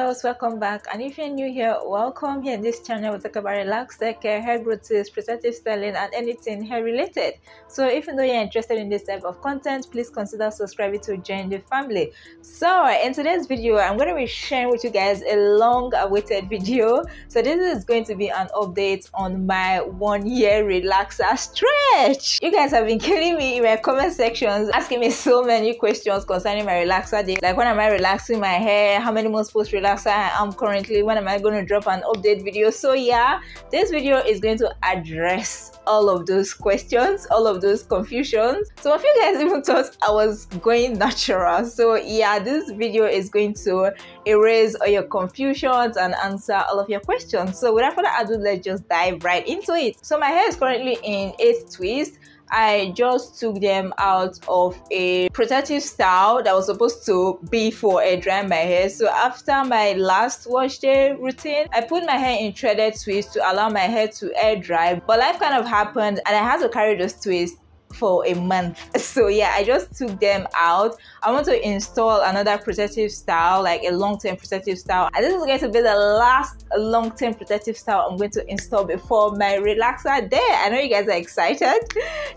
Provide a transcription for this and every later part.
girls, welcome back. And if you're new here, welcome. Here in this channel we talk about relaxed hair care, hair growth tips, protective styling, and anything hair related. So if you know you're interested in this type of content, please consider subscribing to join the family. So in today's video, I'm going to be sharing with you guys a long awaited video. So this is going to be an update on my 1 year relaxer stretch. You guys have been killing me in my comment sections, asking me so many questions concerning my relaxer day, like when am I relaxing my hair, how many months post relaxer I am currently, when am I going to drop an update video. So yeah, this video is going to address all of those questions, all of those confusions. So a few guys even thought I was going natural. So yeah, this video is going to erase all your confusions and answer all of your questions. So without further ado, let's just dive right into it. So my hair is currently in 8 twists. I just took them out of a protective style that was supposed to be for air drying my hair. So after my last wash day routine, I put my hair in threaded twists to allow my hair to air dry. But life kind of happened and I had to carry those twists for a month. So yeah, I just took them out. I want to install another protective style, like a long-term protective style, and this is going to be the last long-term protective style I'm going to install before my relaxer day. I know you guys are excited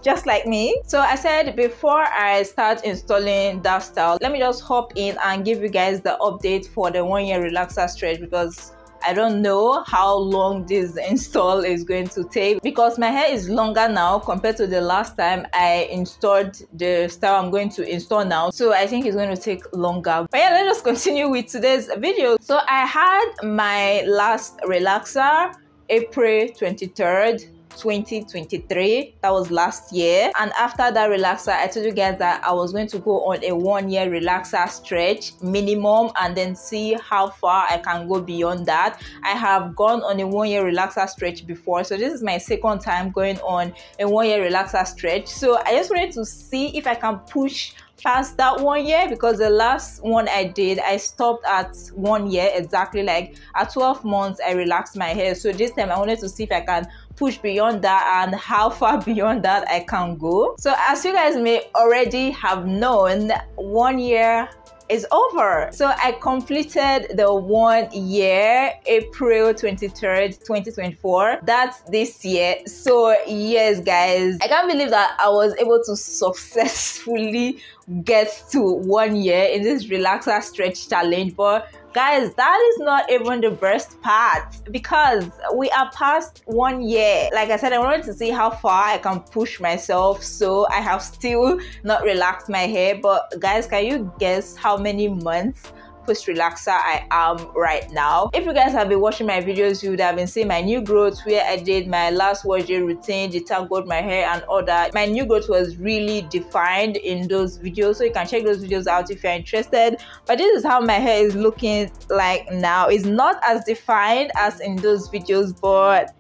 just like me. So I said before I start installing that style, let me just hop in and give you guys the update for the 1 year relaxer stretch, because I don't know how long this install is going to take, because my hair is longer now compared to the last time I installed the style I'm going to install now. So I think it's going to take longer. But yeah, let us continue with today's video. So I had my last relaxer April 23rd, 2023. That was last year. And after that relaxer, I told you guys that I was going to go on a 1 year relaxer stretch minimum and then see how far I can go beyond that. I have gone on a 1 year relaxer stretch before, so this is my second time going on a 1 year relaxer stretch. So I just wanted to see if I can push past that 1 year, because the last one I did, I stopped at 1 year exactly. Like at 12 months I relaxed my hair. So this time I wanted to see if I can push beyond that and how far beyond that I can go. So as you guys may already have known, 1 year is over. So I completed the 1 year April 23rd, 2024. That's this year. So yes guys, I can't believe that I was able to successfully get to 1 year in this relaxer stretch challenge. But guys, that is not even the best part, because we are past 1 year. Like I said, I wanted to see how far I can push myself, so I have still not relaxed my hair. But guys, can you guess how many months post relaxer I am right now? If you guys have been watching my videos, you would have been seeing my new growth, where I did my last wash day routine, detangled my hair and all that. My new growth was really defined in those videos, so you can check those videos out if you're interested. But this is how my hair is looking like now. It's not as defined as in those videos, but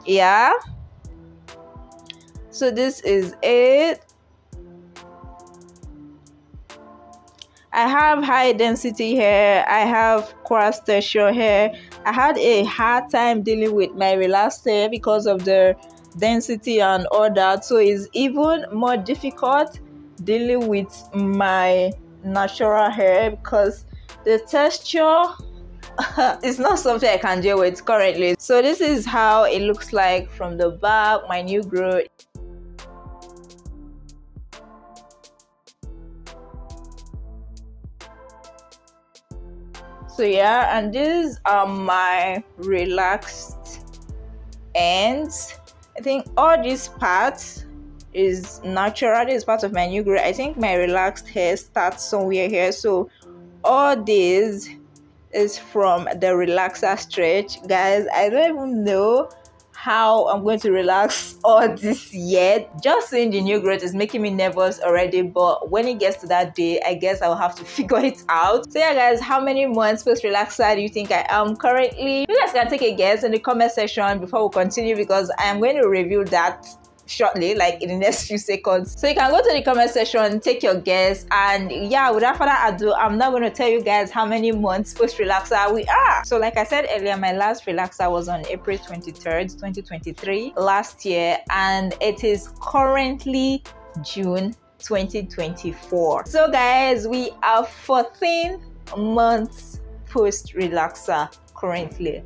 yeah, so this is it. I have high density hair, I have coarse texture hair. I had a hard time dealing with my relaxed hair because of the density and all that, so it's even more difficult dealing with my natural hair because the texture is not something I can deal with currently. So this is how it looks like from the back, my new growth. So yeah, and these are my relaxed ends. I think all these parts is natural. This is part of my new growth. I think my relaxed hair starts somewhere here. So all this is from the relaxer stretch. Guys, I don't even know how I'm going to relax all this yet. Just seeing the new growth is making me nervous already, but when it gets to that day, I guess I'll have to figure it out. So yeah guys, how many months post relaxer do you think I am currently? You guys can take a guess in the comment section before we continue, because I am going to review that shortly, like in the next few seconds. So you can go to the comment section, take your guess, and yeah, without further ado, I'm not going to tell you guys how many months post relaxer we are. So like I said earlier, my last relaxer was on April 23rd, 2023 last year, and it is currently June 2024. So guys, we are 14 months post relaxer currently.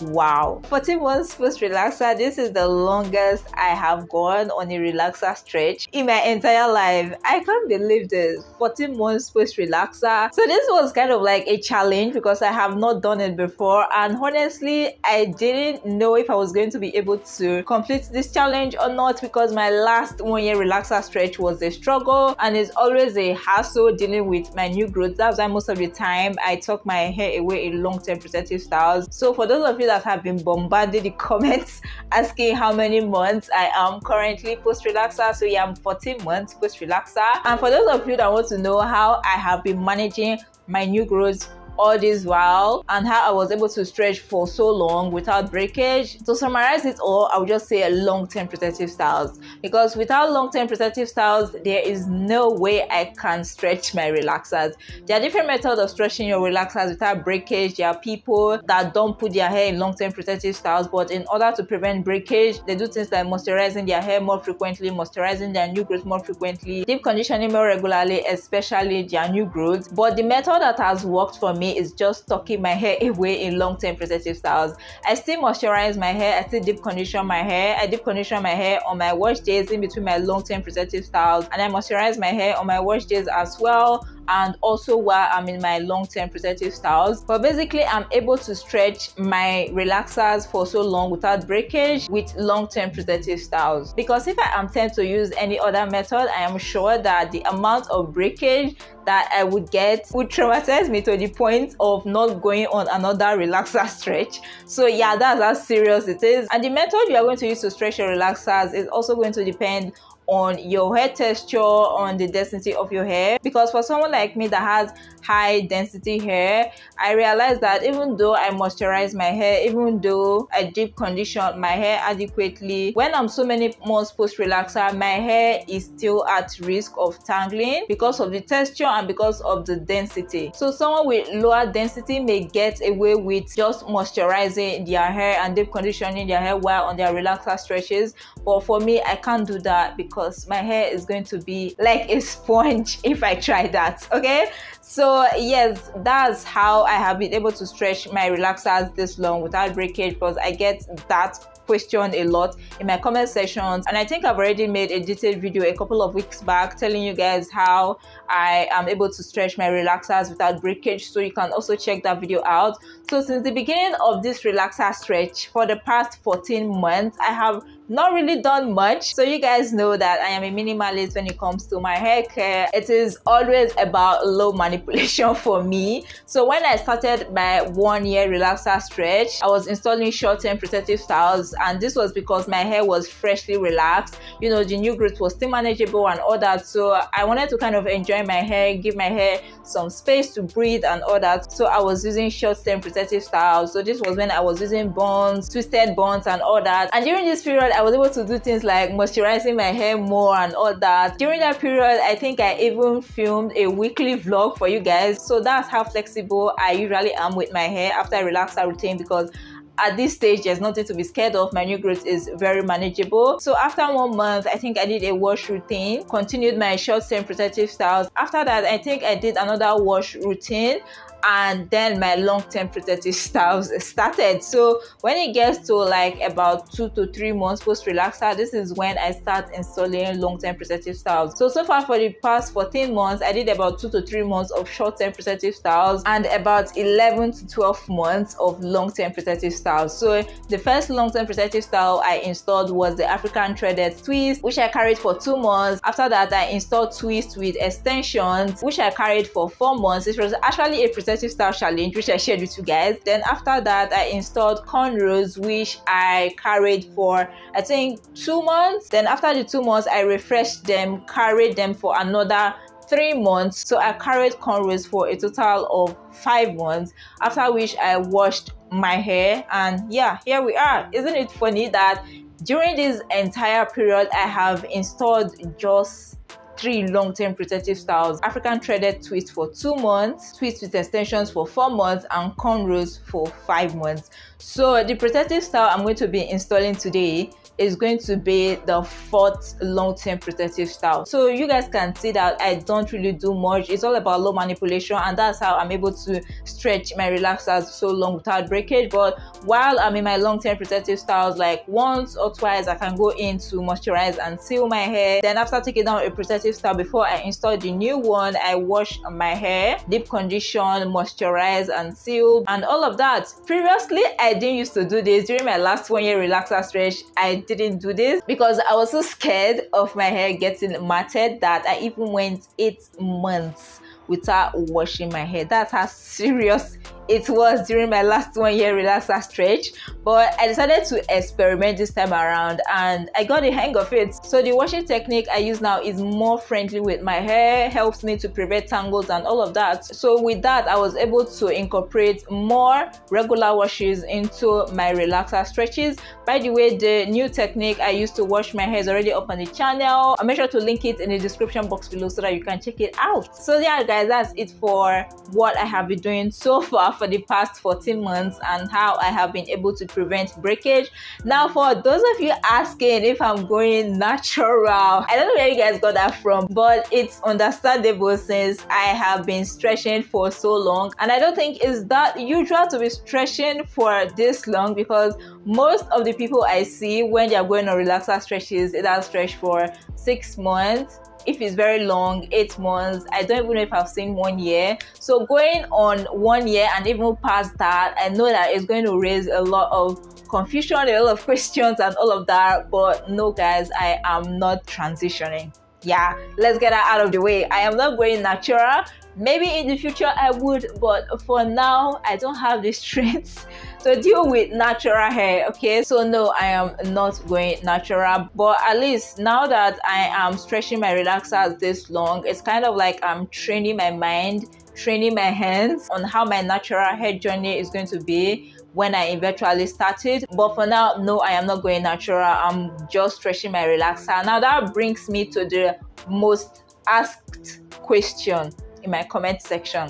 Wow, 14 months post relaxer. This is the longest I have gone on a relaxer stretch in my entire life. I can't believe this. 14 months post relaxer. So this was kind of like a challenge because I have not done it before, and honestly I didn't know if I was going to be able to complete this challenge or not, because my last 1 year relaxer stretch was a struggle and it's always a hassle dealing with my new growth. That's why most of the time I tuck my hair away in long-term protective styles. So for those of you that have been bombarded the comments asking how many months I am currently post relaxer, so yeah, I'm 14 months post relaxer. And for those of you that want to know how I have been managing my new growth all this while and how I was able to stretch for so long without breakage, to summarize it all, I would just say long-term protective styles, because without long-term protective styles there is no way I can stretch my relaxers. There are different methods of stretching your relaxers without breakage. There are people that don't put their hair in long-term protective styles, but in order to prevent breakage they do things like moisturizing their hair more frequently, moisturizing their new growth more frequently, deep conditioning more regularly, especially their new growth. But the method that has worked for me is just tucking my hair away in long-term protective styles. I still moisturize my hair, I still deep condition my hair. I deep condition my hair on my wash days in between my long-term protective styles, and I moisturize my hair on my wash days as well, and also while I'm in my long-term protective styles. But basically I'm able to stretch my relaxers for so long without breakage with long-term protective styles, because if I am tempted to use any other method, I am sure that the amount of breakage that I would get would traumatize me to the point of not going on another relaxer stretch. So yeah, that's how serious it is. And the method you are going to use to stretch your relaxers is also going to depend on your hair texture, on the density of your hair. Because for someone like me that has high density hair, I realized that even though I moisturize my hair, even though I deep condition my hair adequately, when I'm so many months post relaxer, my hair is still at risk of tangling because of the texture and because of the density. So someone with lower density may get away with just moisturizing their hair and deep conditioning their hair while on their relaxer stretches, but for me I can't do that because my hair is going to be like a sponge if I try that. Okay, so yes, that's how I have been able to stretch my relaxers this long without breakage, because I get that question a lot in my comment sections, and I think I've already made a detailed video a couple of weeks back telling you guys how I am able to stretch my relaxers without breakage, so you can also check that video out. So since the beginning of this relaxer stretch for the past 14 months, I have not really done much. So you guys know that I am a minimalist when it comes to my hair care. It is always about low manipulation for me. So when I started my 1 year relaxer stretch, I was installing short-term protective styles, and this was because my hair was freshly relaxed. You know, the new growth was still manageable and all that, so I wanted to kind of enjoy my hair, give my hair some space to breathe and all that. So I was using short-term protective styles. So this was when I was using buns, twisted buns and all that, and during this period I was able to do things like moisturizing my hair more and all that. During that period, I think I even filmed a weekly vlog for you guys. So that's how flexible I usually am with my hair after a relaxer routine, because at this stage there's nothing to be scared of. My new growth is very manageable. So after 1 month, I think I did a wash routine, continued my short-term protective styles. After that, I think I did another wash routine, and then my long-term protective styles started. So when it gets to like about 2 to 3 months post relaxer, this is when I start installing long-term protective styles. So far for the past 14 months, I did about 2 to 3 months of short-term protective styles and about 11 to 12 months of long-term protective styles. So the first long-term protective style I installed was the African threaded twist, which I carried for 2 months. After that, I installed twist with extensions, which I carried for 4 months. It was actually a protective style challenge which I shared with you guys. Then after that, I installed cornrows, which I carried for I think 2 months. Then after the 2 months, I refreshed them, carried them for another 3 months. So I carried cornrows for a total of 5 months, after which I washed my hair, and yeah, here we are. Isn't it funny that during this entire period I have installed just 3 long-term protective styles: African threaded twist for 2 months, twist with extensions for 4 months, and cornrows for 5 months. So the protective style I'm going to be installing today is going to be the 4th long-term protective style. So you guys can see that I don't really do much. It's all about low manipulation, and that's how I'm able to stretch my relaxers so long without breakage. But while I'm in my long-term protective styles, like once or twice I can go in to moisturize and seal my hair. Then after taking down a protective style, before I install the new one, I wash my hair, deep condition, moisturize and seal, and all of that. Previously I didn't used to do this. During my last 1 year relaxer stretch, I didn't do this because I was so scared of my hair getting matted that I even went 8 months without washing my hair. That's how serious it was during my last 1 year relaxer stretch. But I decided to experiment this time around and I got the hang of it. So the washing technique I use now is more friendly with my hair, helps me to prevent tangles and all of that. So with that, I was able to incorporate more regular washes into my relaxer stretches. By the way, the new technique I used to wash my hair is already up on the channel. I'll make sure to link it in the description box below so that you can check it out. So yeah guys, that's it for what I have been doing so far for the past 14 months and how I have been able to prevent breakage. Now for those of you asking if I'm going natural, I don't know where you guys got that from, but it's understandable since I have been stretching for so long, and I don't think it's that usual to be stretching for this long because most of the people I see when they are going on relaxer stretches, either stretch for 6 months, if it's very long, 8 months. I don't even know if I've seen 1 year. So going on 1 year and even past that, I know that it's going to raise a lot of confusion, a lot of questions and all of that. But no guys, I am not transitioning. Yeah, let's get that out of the way. I am not going natural. Maybe in the future I would, but for now I don't have the strength to deal with natural hair. Okay, so no, I am not going natural. But at least now that I am stretching my relaxers this long, it's kind of like I'm training my mind, training my hands on how my natural hair journey is going to be when I eventually started. But for now, no, I am not going natural. I'm just stretching my relaxer. Now that brings me to the most asked question in my comment section: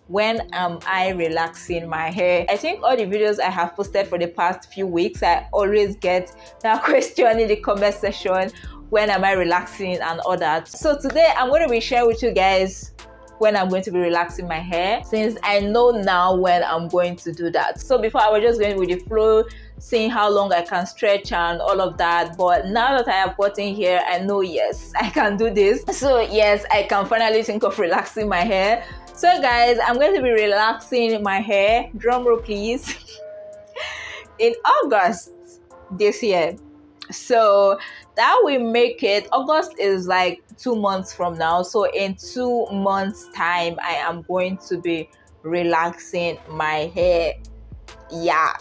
when am I relaxing my hair? I think all the videos I have posted for the past few weeks, I always get that question in the comment section: when am I relaxing and all that. So today I'm going to be sharing with you guys when I'm going to be relaxing my hair, since I know now when I'm going to do that. So before I was just going with the flow, seeing how long I can stretch and all of that, but now that I have gotten here, I know yes, I can do this. So yes, I can finally think of relaxing my hair. So guys, I'm going to be relaxing my hair, drum roll please, in August this year. So that will make it, August is like 2 months from now. So in 2 months time, I am going to be relaxing my hair. Yeah.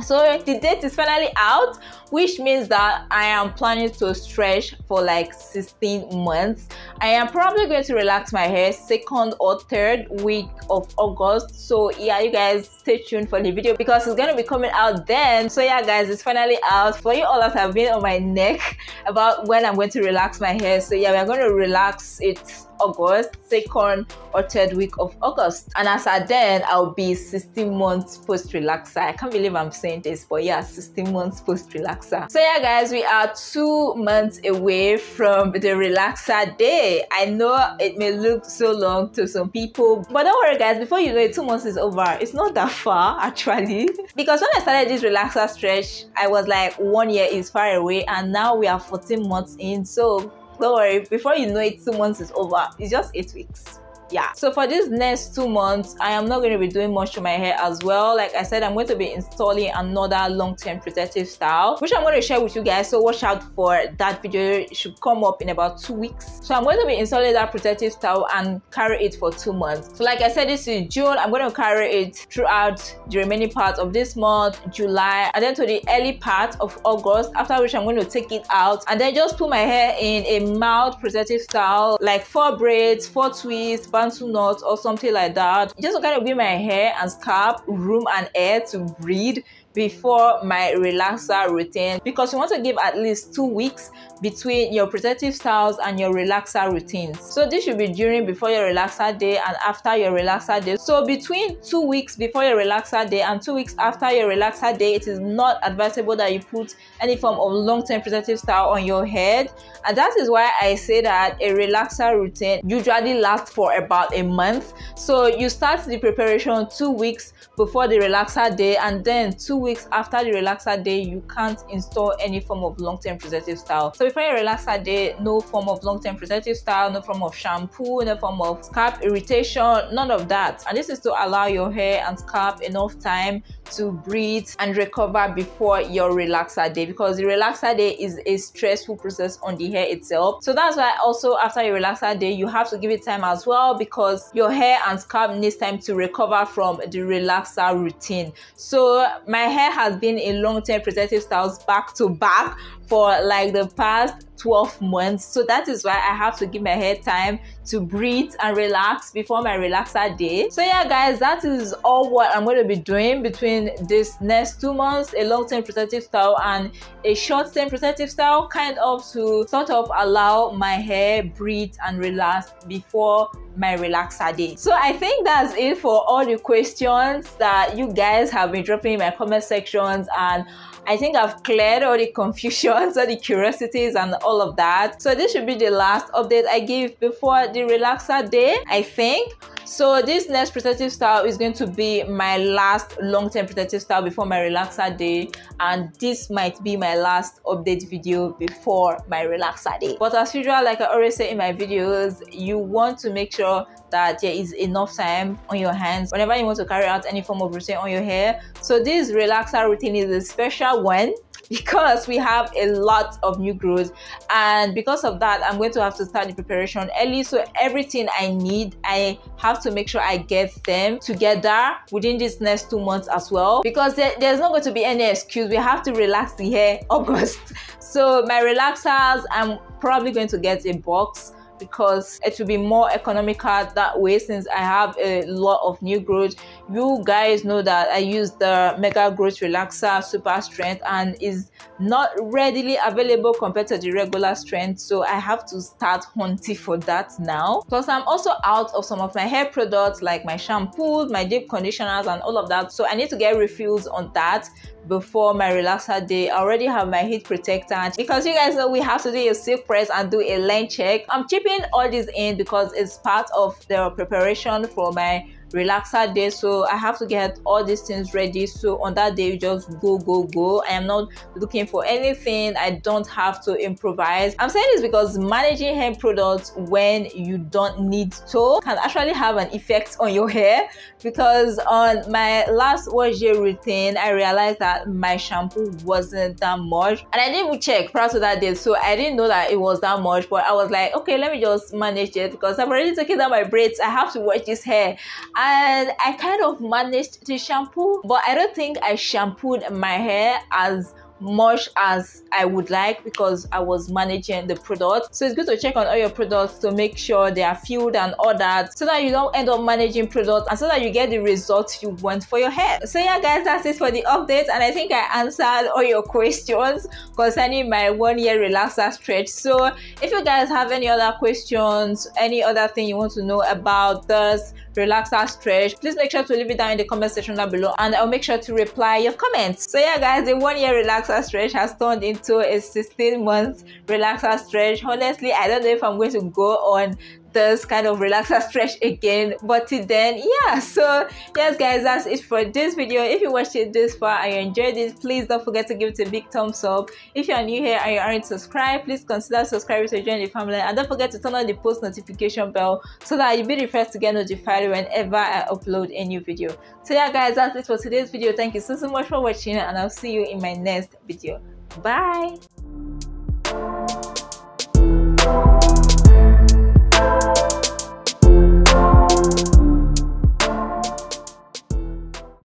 So the date is finally out, which means that I am planning to stretch for like 16 months. I am probably going to relax my hair 2nd or 3rd week of August. So yeah, you guys stay tuned for the video because it's going to be coming out then. So yeah guys, it's finally out. For you all that have been on my neck about when I'm going to relax my hair, so yeah, we're going to relax it August, 2nd or 3rd week of August. And as at then, I'll be 16 months post relaxer. I can't believe I'm saying this, but yeah, 16 months post relaxer. So yeah guys, we are 2 months away from the relaxer day. I know it may look so long to some people, but don't worry guys, before you know it, 2 months is over. It's not that far actually, because when I started this relaxer stretch, I was like 1 year is far away, and now we are 14 months in. So don't worry, before you know it, 2 months is over. It's just 8 weeks. Yeah, so for these next 2 months, I am not going to be doing much to my hair as well. Like I said, I'm going to be installing another long-term protective style, which I'm going to share with you guys, so watch out for that video. It should come up in about 2 weeks. So I'm going to be installing that protective style and carry it for 2 months. So like I said, this is June. I'm going to carry it throughout the remaining part of this month, July, and then to the early part of August, after which I'm going to take it out and then just put my hair in a mild protective style, like 4 braids, 4 twists, bantu knots or something like that, just to kind of give my hair and scalp room and air to breathe before my relaxer routine, because you want to give at least 2 weeks between your protective styles and your relaxer routines. So this should be during before your relaxer day and after your relaxer day. So between 2 weeks before your relaxer day and 2 weeks after your relaxer day, it is not advisable that you put any form of long-term protective style on your head. And that is why I say that a relaxer routine usually lasts for about a month. So you start the preparation 2 weeks before the relaxer day, and then 2 weeks after the relaxer day you can't install any form of long-term protective style. So before your relaxer day, no form of long-term protective style, no form of shampoo, no form of scalp irritation, none of that. And this is to allow your hair and scalp enough time to breathe and recover before your relaxer day, because the relaxer day is a stressful process on the hair itself. So that's why also after your relaxer day you have to give it time as well, because your hair and scalp needs time to recover from the relaxer routine. So my hair has been in long-term protective styles back to back for like the past 12 months. So that is why I have to give my hair time to breathe and relax before my relaxer day. So yeah guys, that is all what I'm going to be doing between this next 2 months, a long-term protective style and a short-term protective style, kind of to sort of allow my hair breathe and relax before my relaxer day. So I think that's it for all the questions that you guys have been dropping in my comment sections, and I think I've cleared all the confusions, all the curiosities and all of that. So this should be the last update I give before the relaxer day, I think. So this next protective style is going to be my last long-term protective style before my relaxer day, and this might be my last update video before my relaxer day. But as usual, like I always say in my videos, you want to make sure that there is enough time on your hands whenever you want to carry out any form of routine on your hair. So this relaxer routine is a special one because we have a lot of new growth, and because of that I'm going to have to start the preparation early. So everything I need, I have to make sure I get them together within this next 2 months as well, because there's not going to be any excuse. We have to relax the hair August. So my relaxers, I'm probably going to get a box because it will be more economical that way, since I have a lot of new growth. You guys know that I use the Mega Growth Relaxer Super Strength and is not readily available compared to the regular strength, so I have to start hunting for that now. Plus I'm also out of some of my hair products like my shampoos, my deep conditioners and all of that, so I need to get refills on that before my relaxer day. I already have my heat protectant, because you guys know we have to do a silk press and do a length check. I'm chipping all this in because it's part of the preparation for my relaxer day, so I have to get all these things ready. So on that day you just go. I am not looking for anything. I don't have to improvise. I'm saying this because managing hair products when you don't need to can actually have an effect on your hair, because on my last wash day routine I realized that my shampoo wasn't that much, and I didn't even check prior to that day, so I didn't know that it was that much. But I was like, okay, let me just manage it because I've already taken down my braids. I have to wash this hair, and I kind of managed the shampoo, but I don't think I shampooed my hair as much as I would like because I was managing the product. So it's good to check on all your products to make sure they are filled and all that, so that you don't end up managing products and so that you get the results you want for your hair. So yeah guys, that's it for the update, and I think I answered all your questions concerning my 1 year relaxer stretch. So if you guys have any other questions, any other thing you want to know about this relaxer stretch, please make sure to leave it down in the comment section down below and I'll make sure to reply your comments. So yeah guys, the 1 year relaxer stretch has turned into a 16 month relaxer stretch. Honestly, I don't know if I'm going to go on this kind of relaxer stretch again, but till then, yeah. So yes guys, that's it for this video. If you watched it this far and you enjoyed it, please don't forget to give it a big thumbs up. If you are new here and you aren't subscribed, please consider subscribing to join the family, and don't forget to turn on the post notification bell so that you'll be the first to get notified whenever I upload a new video. So yeah guys, that's it for today's video. Thank you so much for watching, and I'll see you in my next video. Bye.